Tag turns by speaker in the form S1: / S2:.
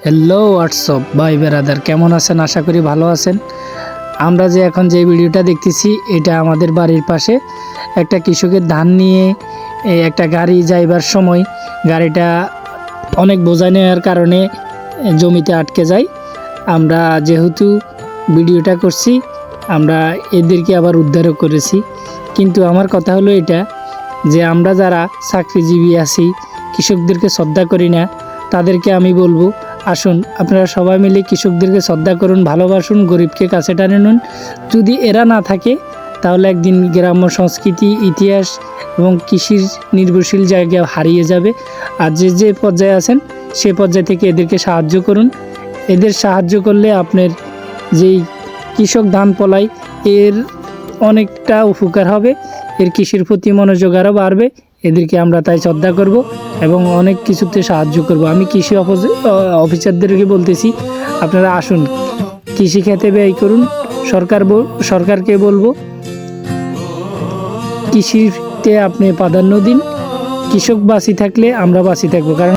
S1: Hello WhatsApp ভাই বেরাদার, কেমন আছেন? আশা করি ভালো আছেন। আমরা যে এখন যে ভিডিওটা দেখতেছি এটা আমাদের বাড়ির পাশে একটা কৃষকের ধান নিয়ে একটা গাড়ি যাইবার সময় গাড়িটা অনেক বোঝা নেওয়ার কারণে জমিতে আটকে যায়। আমরা যেহেতু ভিডিওটা করছি, আমরা এদেরকে আবার উদ্ধারও করেছি। কিন্তু আমার কথা হলো এটা যে আমরা যারা চাকরিজীবী আছি, কৃষকদেরকে শ্রদ্ধা করি না, তাদেরকে আমি বলবো, আসুন আপনারা সবাই মিলে কৃষকদেরকে শ্রদ্ধা করুন, ভালোবাসুন, গরিবকে কাছে টানে নিন। যদি এরা না থাকে তাহলে একদিন গ্রাম্য সংস্কৃতি, ইতিহাস এবং কৃষির নির্ভরশীল জায়গা হারিয়ে যাবে। আর যে যে পর্যায়ে আছেন সে পর্যায় থেকে এদেরকে সাহায্য করুন। এদের সাহায্য করলে আপনার যেই কৃষক ধান ফলায় এর অনেকটা উপকার হবে, এর কৃষির প্রতি মনোযোগ আরও বাড়বে। এদেরকে আমরা তাই শ্রদ্ধা করব এবং অনেক কিছুতে সাহায্য করব। আমি কৃষি অফিসারদেরকে বলতেছি, আপনারা আসুন কৃষি খেতে ব্যয় করুন। সরকারকে বলবো কৃষিতে আপনি প্রাধান্য দিন। কৃষক বাঁচি থাকলে আমরা বাঁচি থাকবো, কারণ